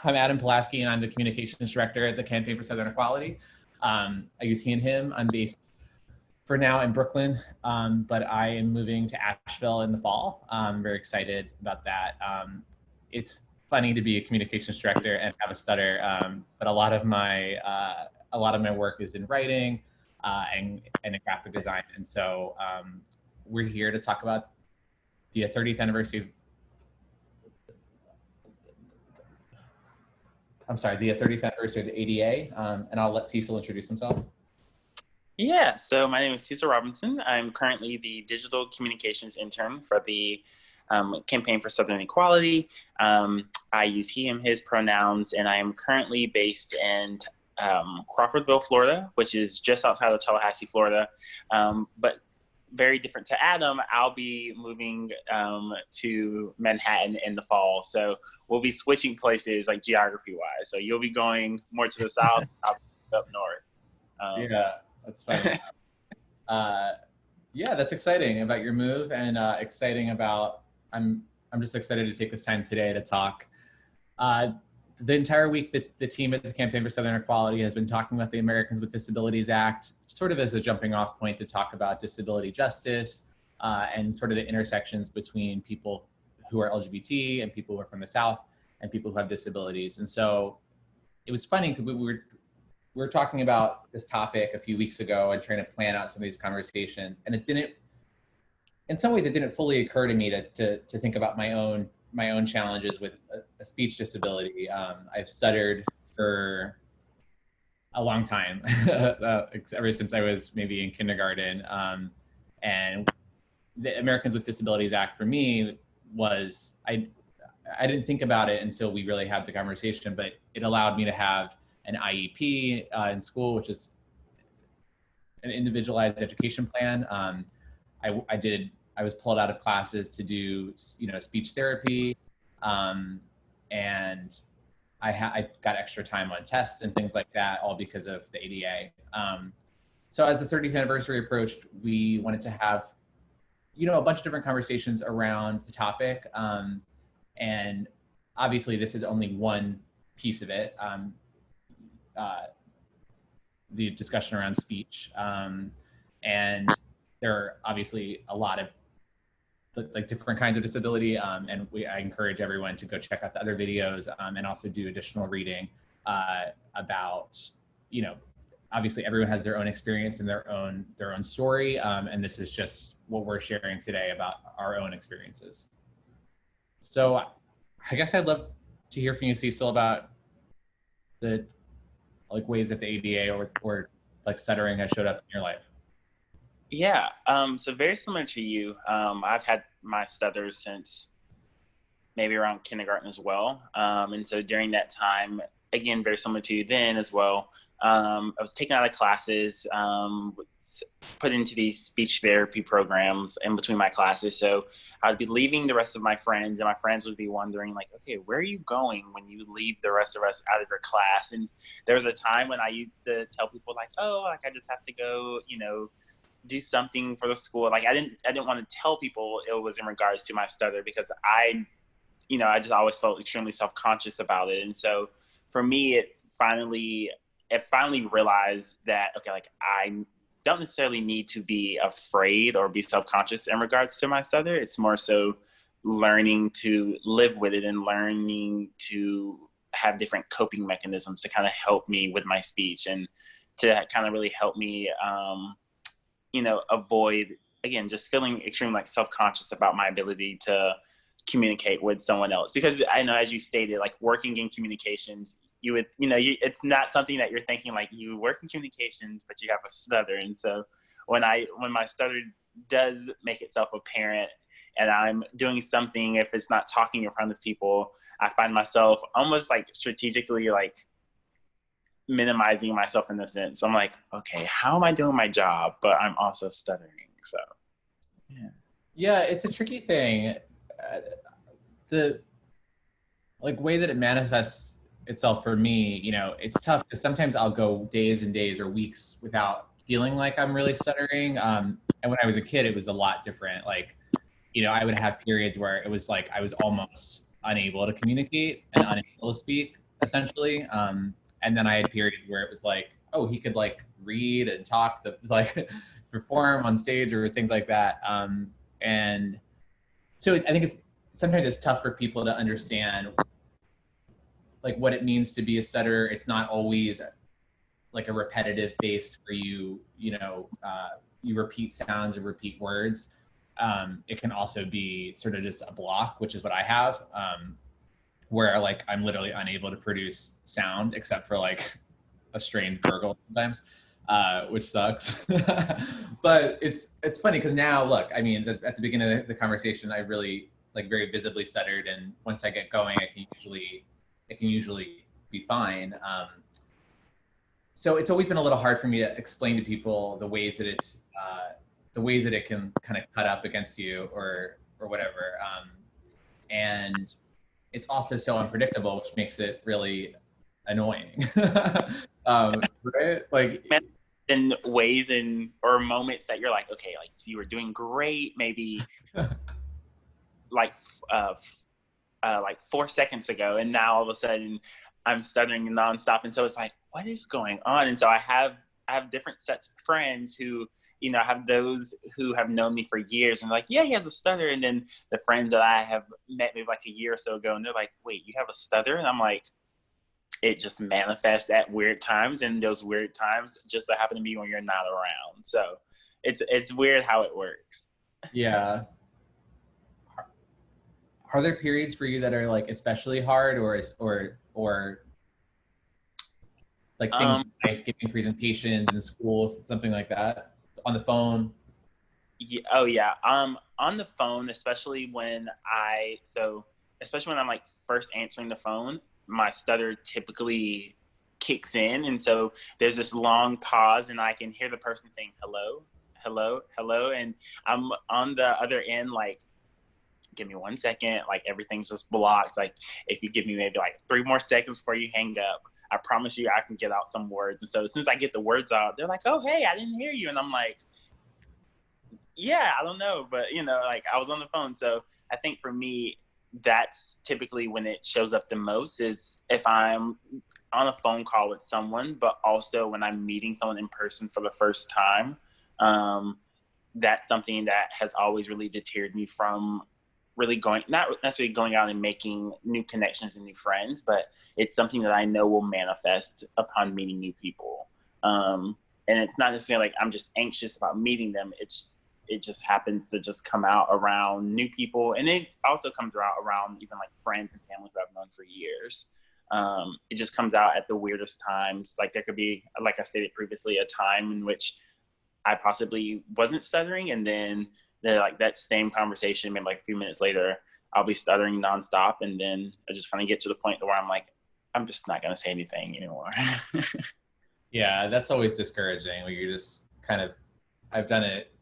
I'm Adam Polaski, and I'm the communications director at the Campaign for Southern Equality. I use he and him. I'm based for now in Brooklyn, but I am moving to Asheville in the fall. I'm very excited about that. It's funny to be a communications director and have a stutter, but a lot of my work is in writing and in graphic design, and so we're here to talk about the 30th anniversary. The 30th anniversary of the ADA, and I'll let Cecil introduce himself. Yeah, so my name is Cecil Robinson. I'm currently the digital communications intern for the Campaign for Southern Equality. I use he, him, his pronouns, and I am currently based in Crawfordville, Florida, which is just outside of Tallahassee, Florida. But very different to Adam, I'll be moving to Manhattan in the fall. So we'll be switching places, like geography-wise. So you'll be going more to the south, I'll be up north. Yeah, that's funny. Yeah, that's exciting about your move, and exciting about, I'm just excited to take this time today to talk. The entire week, the team at the Campaign for Southern Equality has been talking about the Americans with Disabilities Act, sort of as a jumping off point to talk about disability justice and sort of the intersections between people who are LGBT and people who are from the South and people who have disabilities. And so it was funny because we were talking about this topic a few weeks ago and trying to plan out some of these conversations, and in some ways it didn't fully occur to me to think about my own challenges with a speech disability. I've stuttered for a long time, ever since I was maybe in kindergarten. And the Americans with Disabilities Act for me was, I didn't think about it until we really had the conversation, but it allowed me to have an IEP in school, which is an individualized education plan. I was pulled out of classes to do, speech therapy, and I got extra time on tests and things like that, all because of the ADA. So as the 30th anniversary approached, we wanted to have, a bunch of different conversations around the topic, and obviously this is only one piece of it, the discussion around speech, and there are obviously a lot of different kinds of disability, and I encourage everyone to go check out the other videos, and also do additional reading about, obviously everyone has their own experience and their own story, and this is just what we're sharing today about our own experiences. So I guess I'd love to hear from you, Cecil, about the ways that the ADA or stuttering has showed up in your life. Yeah, so very similar to you. I've had my stutters since maybe around kindergarten as well. And so during that time, again, very similar to you then as well, I was taken out of classes, put into these speech therapy programs in between my classes. So I'd be leaving the rest of my friends, and my friends would be wondering, okay, where are you going when you leave the rest of us out of your class? And there was a time when I used to tell people I just have to go, do something for the school. I didn't want to tell people it was in regards to my stutter, because I just always felt extremely self-conscious about it. And so for me, it finally realized that, okay, I don't necessarily need to be afraid or be self-conscious in regards to my stutter. It's more so learning to live with it and learning to have different coping mechanisms to kind of help me with my speech, and to kind of really help me, avoid, again, just feeling extremely self-conscious about my ability to communicate with someone else. Because I know, as you stated, working in communications, you would, it's not something that you're thinking, you work in communications, but you have a stutter. And so when my stutter does make itself apparent and I'm doing something, if it's not talking in front of people, I find myself almost strategically minimizing myself in a sense. I'm okay, how am I doing my job, but I'm also stuttering? So yeah, it's a tricky thing. The way that it manifests itself for me, it's tough because sometimes I'll go days and days or weeks without feeling like I'm really stuttering, and when I was a kid it was a lot different. I would have periods where it was I was almost unable to communicate and unable to speak, essentially. And then I had periods where it was like, oh, he could like read and talk, like perform on stage or things like that. And so I think sometimes it's tough for people to understand like what it means to be a stutter. It's not always like a repetitive based where you repeat sounds or repeat words. It can also be sort of just a block, which is what I have, where like I'm literally unable to produce sound except for like a strange gurgle sometimes, which sucks. But it's funny because now, look, I mean, at the beginning of the conversation, I really like very visibly stuttered, and once I get going, it can usually be fine. So it's always been a little hard for me to explain to people the ways that it can kind of cut up against you or whatever. And it's also so unpredictable, which makes it really annoying. Right? Like in ways or moments that you're like, okay, like you were doing great, maybe like 4 seconds ago, and now all of a sudden I'm stuttering nonstop, and so it's like, what is going on? And so I have different sets of friends who, you know, have those who have known me for years and like, yeah, he has a stutter. And then the friends that I have met maybe like a year or so ago, and they're like, wait, you have a stutter? And I'm like, it just manifests at weird times, and those weird times just so happen to be when you're not around. So it's weird how it works. Yeah. Are there periods for you that are like especially hard, or like things like giving presentations in school, something like that, on the phone? Yeah, oh yeah. On the phone, especially when I'm like first answering the phone, my stutter typically kicks in, and so there's this long pause, and I can hear the person saying hello, hello, hello, and I'm on the other end like, give me 1 second, like everything's just blocked. Like if you give me maybe like 3 more seconds before you hang up, I promise you I can get out some words. And so as soon as I get the words out, they're like, oh, hey, I didn't hear you. And I'm like, yeah, I don't know, but you know, like I was on the phone. So I think for me, that's typically when it shows up the most, is if I'm on a phone call with someone, but also when I'm meeting someone in person for the first time. That's something that has always really deterred me from really not necessarily going out and making new connections and new friends, but it's something that I know will manifest upon meeting new people. And it's not necessarily like I'm just anxious about meeting them. It just happens to just come out around new people. And it also comes out around even like friends and family who I've known for years. It just comes out at the weirdest times. Like there could be, like I stated previously, a time in which I possibly wasn't stuttering, and then like that same conversation, maybe like a few minutes later, I'll be stuttering nonstop, and then I just kind of get to the point where I'm like, I'm just not gonna say anything anymore. Yeah, that's always discouraging. Where you just kind of, I've done it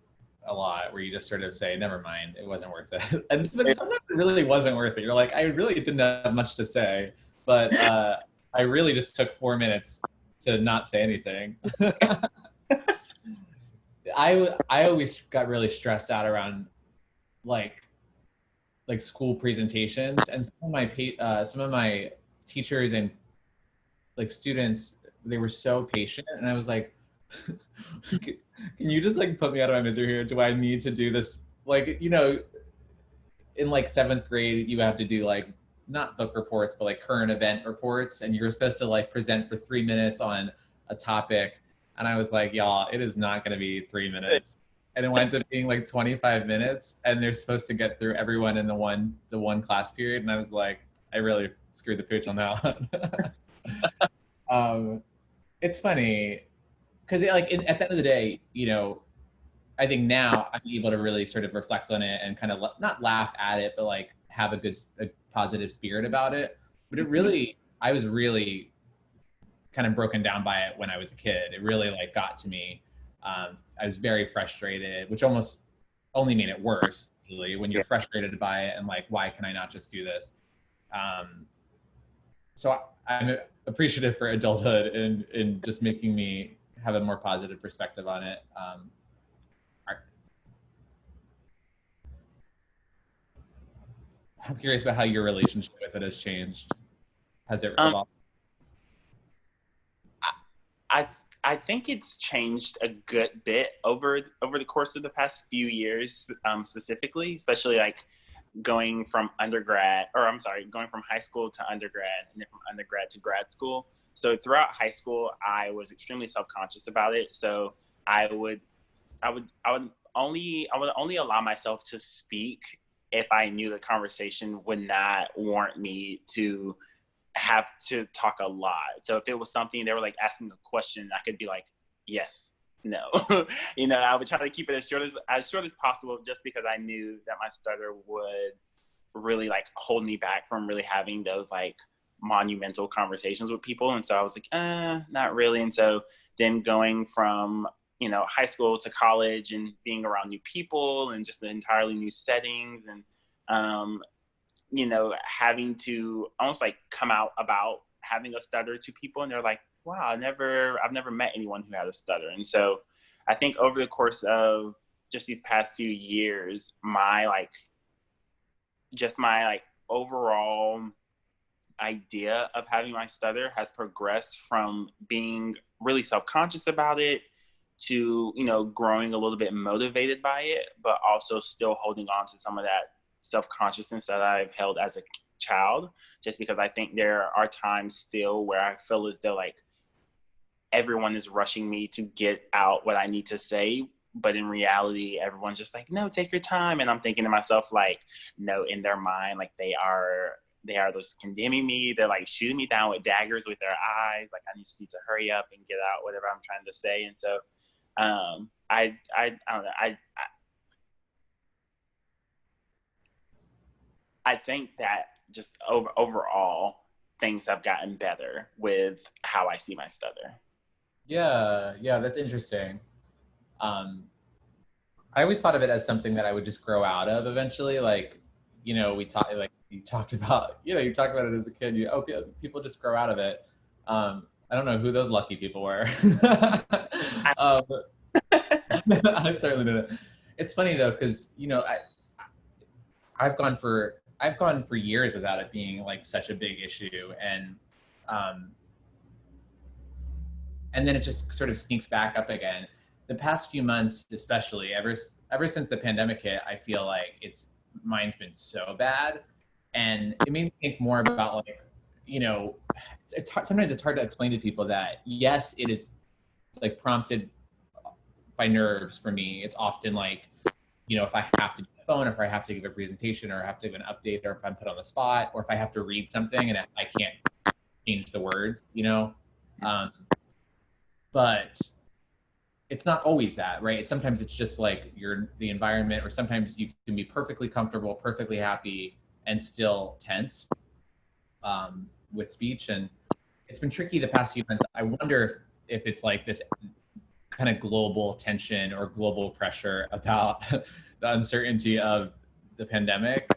a lot, where you just sort of say, never mind, it wasn't worth it. But sometimes it really wasn't worth it. You're like, I really didn't have much to say, but I really just took 4 minutes to not say anything. I always got really stressed out around like school presentations, and some of my teachers and like students, they were so patient, and I was like, can you just like put me out of my misery here? Do I need to do this? Like, you know, in like 7th grade, you have to do like not book reports, but like current event reports, and you're supposed to like present for 3 minutes on a topic. And I was like, y'all, it is not going to be 3 minutes. And it winds up being like 25 minutes, and they're supposed to get through everyone in the one class period. And I was like, I really screwed the pooch on that one. It's funny because at the end of the day, you know, I think now I'm able to really sort of reflect on it and kind of not laugh at it, but like have a positive spirit about it. But I was really kind of broken down by it when I was a kid. It really like got to me. I was very frustrated, which almost only made it worse, really, when you're frustrated by it and like, why can I not just do this? So I'm appreciative for adulthood and just making me have a more positive perspective on it. I'm curious about how your relationship with it has changed. Has it evolved? I think it's changed a good bit over the course of the past few years, specifically, especially like going from going from high school to undergrad, and then from undergrad to grad school. So throughout high school, I was extremely self-conscious about it. So I would I would only allow myself to speak if I knew the conversation would not warrant me to have to talk a lot. So if it was something they were like asking a question, I could be like, yes, no. I would try to keep it as short as possible, just because I knew that my stutter would really like hold me back from really having those like monumental conversations with people. And so I was like, not really. And so then going from high school to college and being around new people and just entirely new settings, and having to almost like come out about having a stutter to people, and they're like, wow, I've never met anyone who had a stutter. And so I think over the course of just these past few years, my overall idea of having my stutter has progressed from being really self-conscious about it to, growing a little bit motivated by it, but also still holding on to some of that self-consciousness that I've held as a child, just because I think there are times still where I feel as though like everyone is rushing me to get out what I need to say, but in reality everyone's just like, no, take your time. And I'm thinking to myself like, no, in their mind, like they are just condemning me. They're like shooting me down with daggers with their eyes, like I just need to hurry up and get out whatever I'm trying to say. And so I don't know, I think that just overall things have gotten better with how I see my stutter. Yeah, that's interesting. I always thought of it as something that I would just grow out of eventually. Like, you talked about it as a kid. People just grow out of it. I don't know who those lucky people were. I certainly didn't. It's funny though, because I've gone for years without it being like such a big issue, and then it just sort of sneaks back up again. The past few months, especially ever since the pandemic hit, I feel like mine's been so bad, and it made me think more about like, sometimes it's hard to explain to people that yes, it is like prompted by nerves for me. It's often like, if I have to do the phone, or if I have to give a presentation, or have to give an update, or if I'm put on the spot, or if I have to read something and I can't change the words, but it's not always that, right? Sometimes it's just like the environment, or sometimes you can be perfectly comfortable, perfectly happy, and still tense with speech. And it's been tricky the past few months. I wonder if it's like this kind of global tension or global pressure about the uncertainty of the pandemic.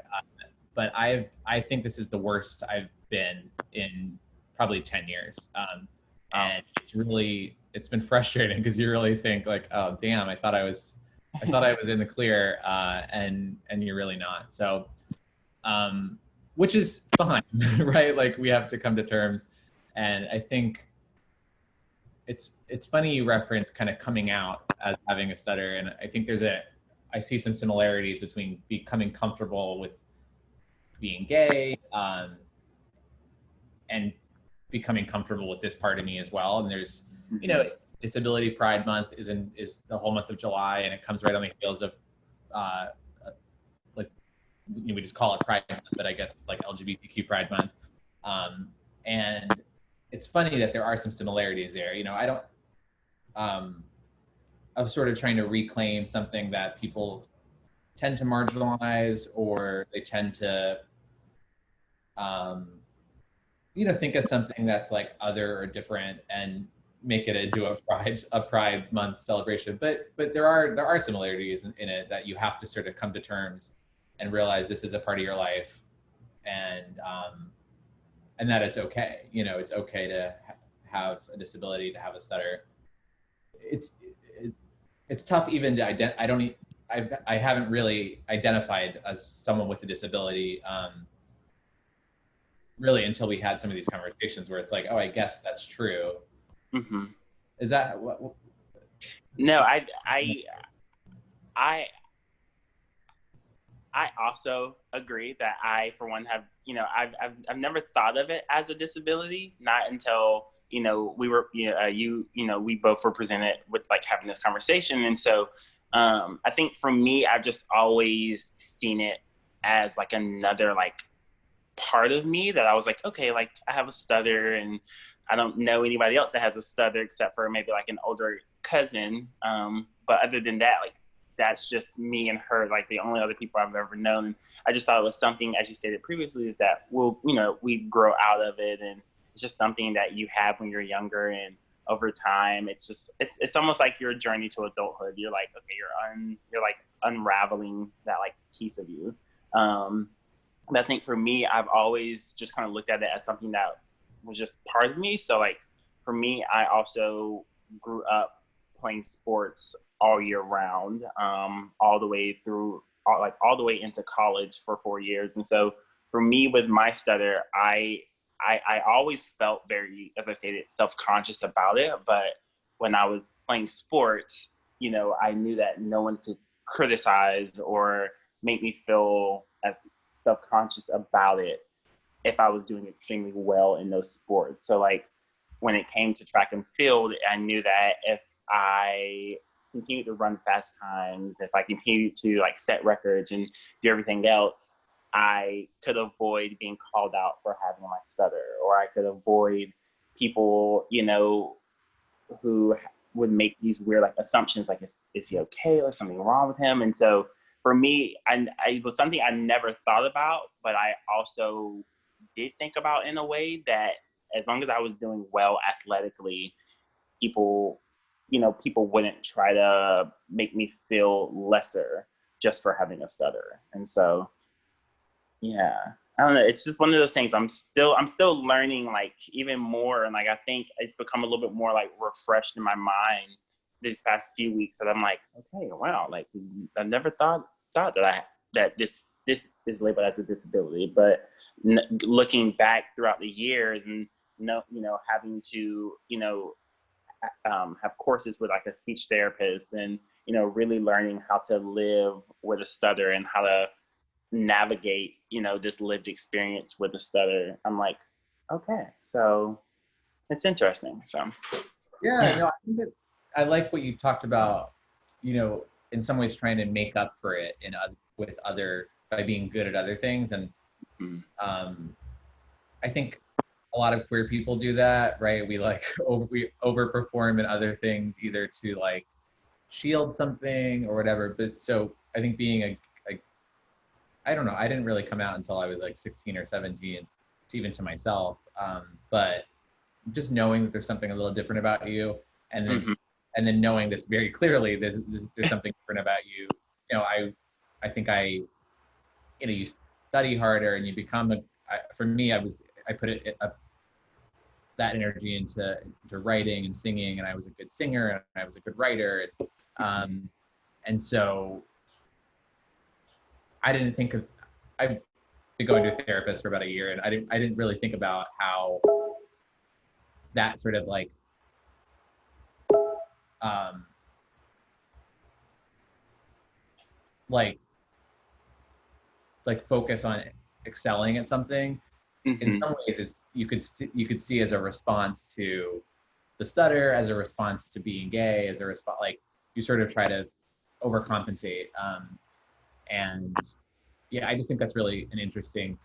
But I think this is the worst I've been in probably 10 years. And it's been frustrating, because you really think like, oh damn, I thought I was in the clear, and you're really not. So, which is fine, right? Like we have to come to terms. And I think it's funny you reference kind of coming out as having a stutter. And I think I see some similarities between becoming comfortable with being gay, and becoming comfortable with this part of me as well. And there's, Disability Pride Month is the whole month of July, and it comes right on the heels of, we just call it Pride Month, but I guess it's like LGBTQ Pride Month. And it's funny that there are some similarities there. I don't, of sort of trying to reclaim something that people tend to marginalize, or they tend to, think of something that's like other or different and make it into a Pride Month celebration. But there are similarities in it that you have to sort of come to terms and realize this is a part of your life, and that it's okay. It's okay to have a disability, to have a stutter. It's tough even to I haven't really identified as someone with a disability, really until we had some of these conversations where it's like, oh, I guess that's true. Mm-hmm. Is that what? No, I I also agree that I, for one, have, I've never thought of it as a disability, not until, we were, we both were presented with like having this conversation. And so I think for me, I've just always seen it as like another like part of me that I was like, okay, like I have a stutter and I don't know anybody else that has a stutter except for maybe like an older cousin. But other than that, like, that's just me and her, like the only other people I've ever known. And I just thought it was something, as you stated previously, is that we grow out of it, and it's just something that you have when you're younger, and over time, it's almost like your journey to adulthood. You're like, okay, you're like unraveling that like piece of you. And I think for me, I've always just kind of looked at it as something that was just part of me. So like for me, I also grew up playing sports all year round, all the way through, all the way into college for 4 years. And so for me, with my stutter, I always felt very, as I stated, self-conscious about it. But when I was playing sports, I knew that no one could criticize or make me feel as self-conscious about it if I was doing extremely well in those sports. So like when it came to track and field, I knew that if I continued to run fast times, if I continued to like set records and do everything else, I could avoid being called out for having my stutter, or I could avoid people, who would make these weird like assumptions, like is he okay, or something wrong with him. And so for me, it was something I never thought about, but I also did think about in a way that as long as I was doing well athletically, people wouldn't try to make me feel lesser just for having a stutter. And so, yeah, I don't know. It's just one of those things. I'm still learning like even more. And like, I think it's become a little bit more like refreshed in my mind these past few weeks that I'm like, okay, wow. Like I never thought that this is labeled as a disability, but looking back throughout the years and, having to, have courses with like a speech therapist, and really learning how to live with a stutter and how to navigate this lived experience with a stutter. I'm like, okay, so it's interesting. So Yeah, no, I think that I like what you talked about, in some ways trying to make up for it with other, by being good at other things. And I think a lot of queer people do that, right? We we overperform in other things, either to like shield something or whatever. But so I think being I don't know, I didn't really come out until I was like 16 or 17, even to myself. But just knowing that there's something a little different about you, and then knowing this very clearly, there's something different about you. I think you study harder and you become for me, I put that energy into writing and singing, and I was a good singer and I was a good writer, and so I didn't think of, I've been going to a therapist for about a year, and I didn't really think about how that sort of like like focus on excelling at something. In some ways you could see as a response to the stutter, as a response to being gay, as a response, like you sort of try to overcompensate. And yeah, I just think that's really an interesting,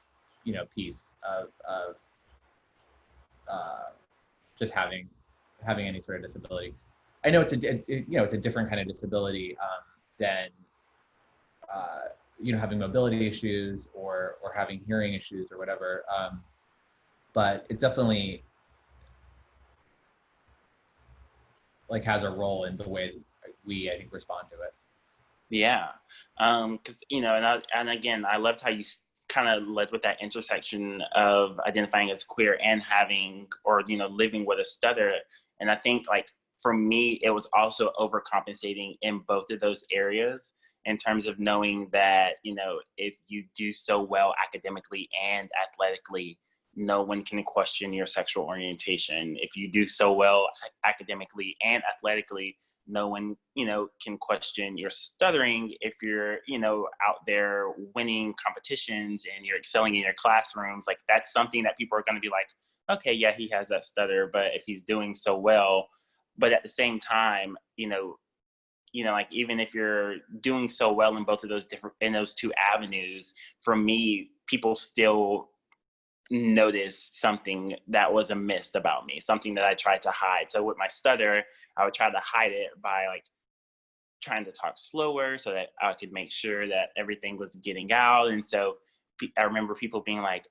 piece of just having any sort of disability. I know it's a different kind of disability than having mobility issues or having hearing issues or whatever. But it definitely like has a role in the way we, I think, respond to it. Yeah, because and again, I loved how you kind of led with that intersection of identifying as queer and having, or living with a stutter. And I think like for me, it was also overcompensating in both of those areas, in terms of knowing that if you do so well academically and athletically, no one can question your sexual orientation. If you do so well academically and athletically, no one, can question your stuttering. If you're, out there winning competitions and you're excelling in your classrooms, like that's something that people are going to be like, okay, yeah, he has that stutter, but if he's doing so well, but at the same time, like even if you're doing so well in both of those two avenues, for me, people still notice something that was amiss about me, something that I tried to hide. So with my stutter, I would try to hide it by like trying to talk slower so that I could make sure that everything was getting out. And so I remember people being like,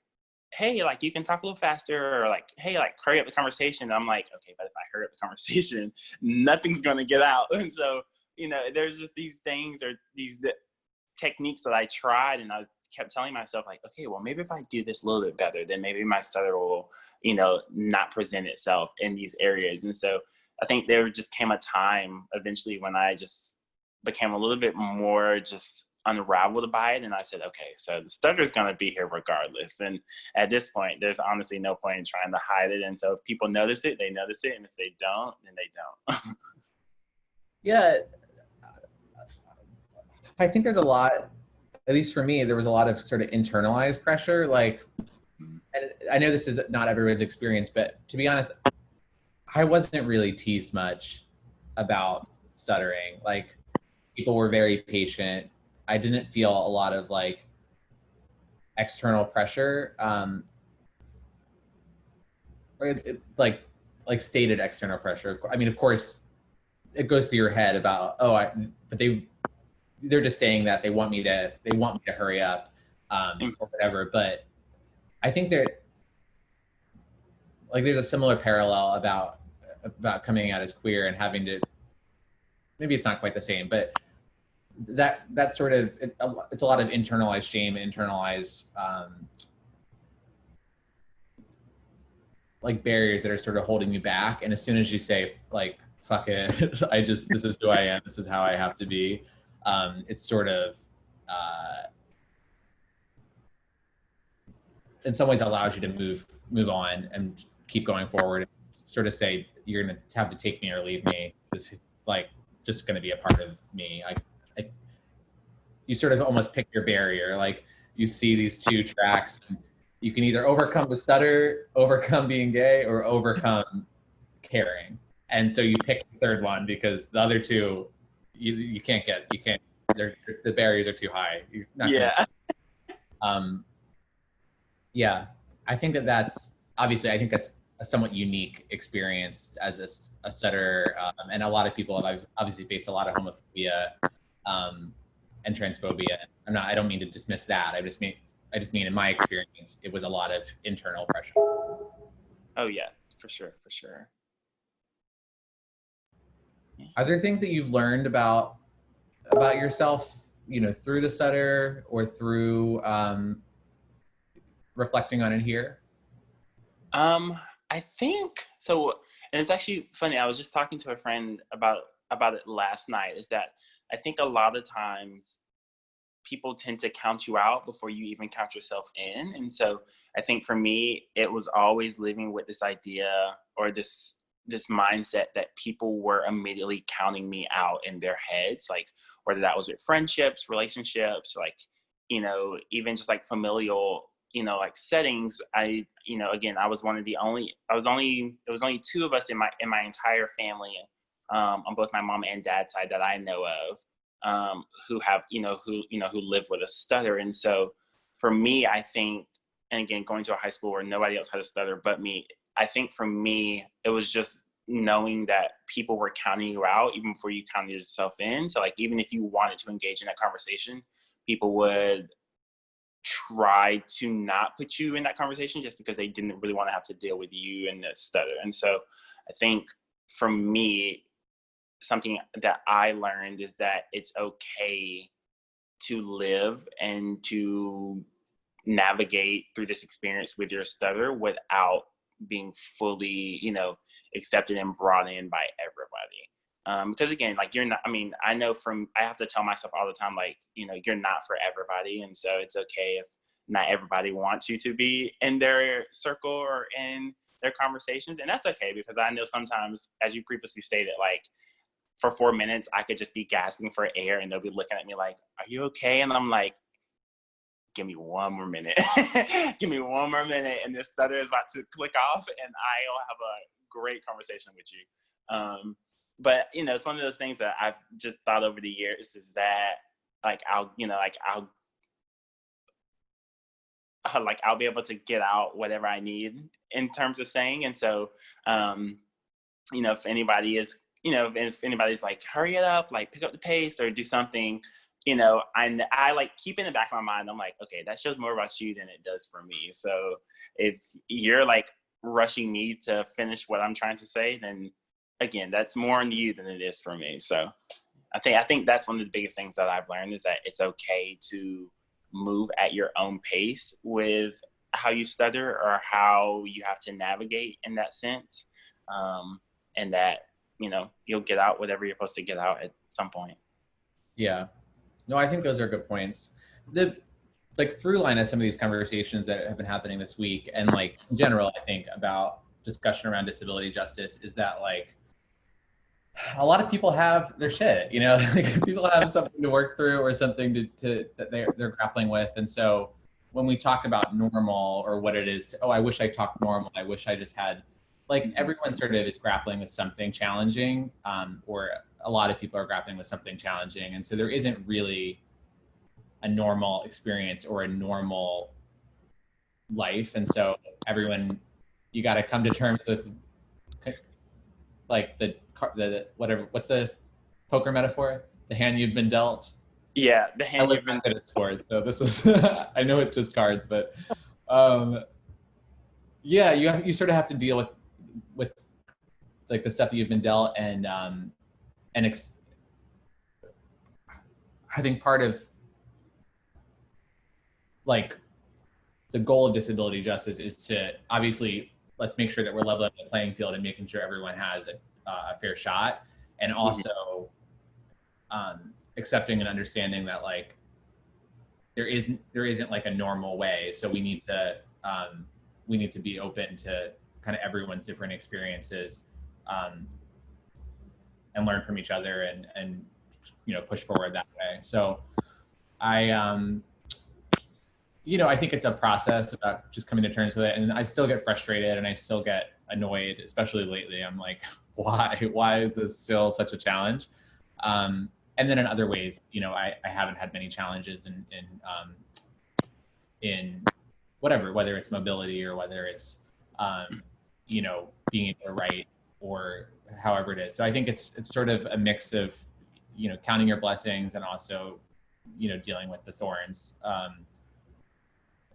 hey, like you can talk a little faster, or like, hey, like hurry up the conversation. And I'm like, okay, but if I hurry up the conversation, nothing's going to get out. And so, there's just these things or these techniques that I tried, and I kept telling myself like, okay, well, maybe if I do this a little bit better, then maybe my stutter will, not present itself in these areas. And so I think there just came a time eventually when I just became a little bit more just unraveled by it. And I said, okay, so the stutter is going to be here regardless. And at this point, there's honestly no point in trying to hide it. And so if people notice it, they notice it. And if they don't, then they don't. Yeah. I think there's a lot, at least for me, there was a lot of sort of internalized pressure. Like, and I know this is not everyone's experience, but to be honest, I wasn't really teased much about stuttering. Like, people were very patient. I didn't feel a lot of like external pressure, like stated external pressure. I mean, of course, it goes through your head about, but they're just saying that they want me to hurry up, or whatever. But I think there's a similar parallel about coming out as queer and having to, maybe it's not quite the same, but that sort of, it's a lot of internalized shame, internalized like barriers that are sort of holding you back. And as soon as you say like, fuck it, this is who I am, this is how I have to be, it's sort of, in some ways allows you to move on and keep going forward, and sort of say, you're going to have to take me or leave me. This is like just going to be a part of me. You sort of almost pick your barrier. Like, you see these two tracks, you can either overcome the stutter, overcome being gay, or overcome caring. And so you pick the third one because the other two, you can't, the barriers are too high. You're not yeah, I think that's obviously, I think that's a somewhat unique experience as a stutter, and a lot of people have obviously faced a lot of homophobia and transphobia. I don't mean to dismiss that. I just mean in my experience, it was a lot of internal pressure. Oh yeah, for sure. Yeah. Are there things that you've learned about yourself, through the stutter or through reflecting on it here? I think so, and it's actually funny. I was just talking to a friend about it last night. Is that I think a lot of times people tend to count you out before you even count yourself in. And so I think for me, it was always living with this idea or this mindset that people were immediately counting me out in their heads, like whether that was with friendships, relationships, like, even just like familial, like settings. Again, it was only two of us in my entire family, on both my mom and dad's side that I know of, who have, who live with a stutter. And so for me, I think, and again, going to a high school where nobody else had a stutter but me, I think for me, it was just knowing that people were counting you out even before you counted yourself in. So like, even if you wanted to engage in that conversation, people would try to not put you in that conversation just because they didn't really want to have to deal with you and the stutter. And so I think for me, something that I learned is that it's okay to live and to navigate through this experience with your stutter without being fully, accepted and brought in by everybody. Because again, like I know I have to tell myself all the time, like, you're not for everybody. And so it's okay not everybody wants you to be in their circle or in their conversations. And that's okay, because I know sometimes, as you previously stated, like for 4 minutes, I could just be gasping for air and they'll be looking at me like, are you okay? And I'm like, give me one more minute. Give me one more minute. And this stutter is about to click off and I'll have a great conversation with you. But, you know, it's one of those things that I've just thought over the years is that like, I'll be able to get out whatever I need in terms of saying. And so, you know, if anybody's like, hurry it up, like pick up the pace or do something, you know, I like keep in the back of my mind, I'm like, okay, that shows more about you than it does for me. So if you're like rushing me to finish what I'm trying to say, then again, that's more on you than it is for me. So I think that's one of the biggest things that I've learned is that it's okay to move at your own pace with how you stutter or how you have to navigate in that sense. And that, you know, you'll get out whatever you're supposed to get out at some point. Yeah. No, I think those are good points. The like through line of some of these conversations that have been happening this week and like in general, I think about discussion around disability justice is that like a lot of people have their shit, you know, like people have something to work through or something that they're grappling with. And so when we talk about normal or what it is, I wish I talked normal. I wish I just had, like everyone sort of is grappling with something challenging, or a lot of people are grappling with something challenging. And so there isn't really a normal experience or a normal life. And so everyone, you got to come to terms with like the whatever, what's the poker metaphor? The hand you've been dealt. Yeah, the hand you've been dealt. At sports, so this is I know it's just cards, but yeah, you sort of have to deal with like the stuff that you've been dealt, and I think part of like the goal of disability justice is to obviously let's make sure that we're leveling the playing field and making sure everyone has a fair shot, and also accepting and understanding that like there isn't like a normal way. So we need to be open to kind of everyone's different experiences, and learn from each other and you know push forward that way. So I you know, I think it's a process about just coming to terms with it. And I still get frustrated and I still get annoyed, especially lately. I'm like, why is this still such a challenge? And then in other ways, you know, I haven't had many challenges in whatever, whether it's mobility or whether it's, you know, being able to write or however it is. So I think it's sort of a mix of, you know, counting your blessings and also, you know, dealing with the thorns.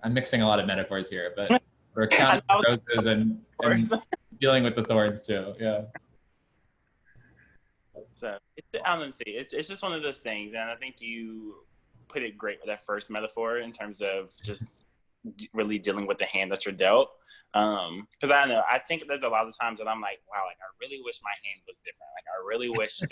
I'm mixing a lot of metaphors here, but we're counting the roses and dealing with the thorns too. Yeah. So I don't see. It's just one of those things, and I think you put it great with that first metaphor in terms of just really dealing with the hand that you're dealt. Because I know I think there's a lot of times that I'm like, wow, like I really wish my hand was different. Like I really wish it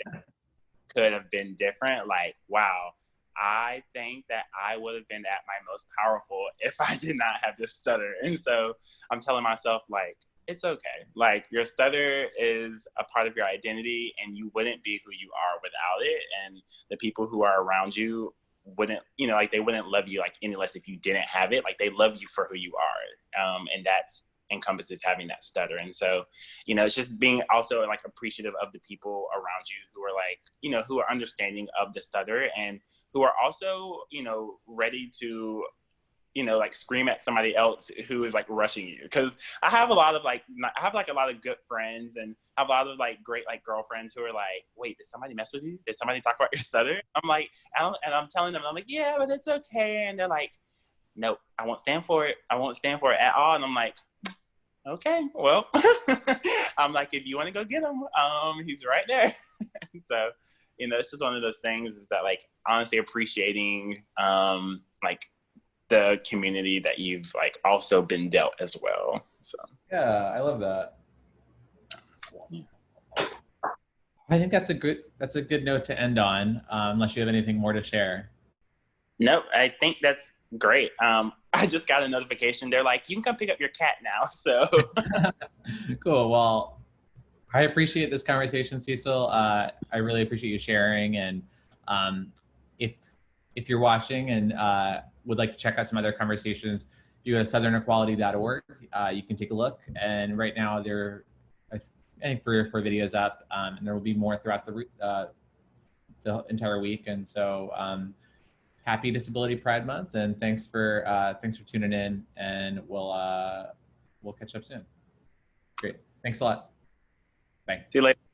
could have been different. Like wow. I think that I would have been at my most powerful if I did not have this stutter. And so I'm telling myself, like, it's okay. Like, your stutter is a part of your identity, and you wouldn't be who you are without it. And the people who are around you wouldn't, you know, like, they wouldn't love you, like, any less if you didn't have it. Like, they love you for who you are. And that's encompasses having that stutter. And so, you know, it's just being also like appreciative of the people around you who are like, you know, who are understanding of the stutter and who are also, you know, ready to, you know, like scream at somebody else who is like rushing you. Cause I have a lot of like a lot of good friends and I have a lot of like great like girlfriends who are like, wait, did somebody mess with you? Did somebody talk about your stutter? I'm like, and I'm telling them, I'm like, yeah, but it's okay. And they're like, nope, I won't stand for it. I won't stand for it at all. And I'm like, okay, well, I'm like, if you want to go get him, he's right there. So, you know, it's just one of those things is that like, honestly appreciating, like the community that you've like also been dealt as well. So. Yeah, I love that. I think that's a good note to end on, unless you have anything more to share. Nope, I think that's Great. I just got a notification. They're like, you can come pick up your cat now. So Cool. Well, I appreciate this conversation, Cecil. I really appreciate you sharing. And um, if if you're watching and would like to check out some other conversations, if you go to southernequality.org, you can take a look. And right now there are, I think, 3 or 4 videos up, and there will be more throughout the entire week. And so happy Disability Pride Month, and thanks for tuning in. And we'll catch up soon. Great. Thanks a lot. Bye. see you later.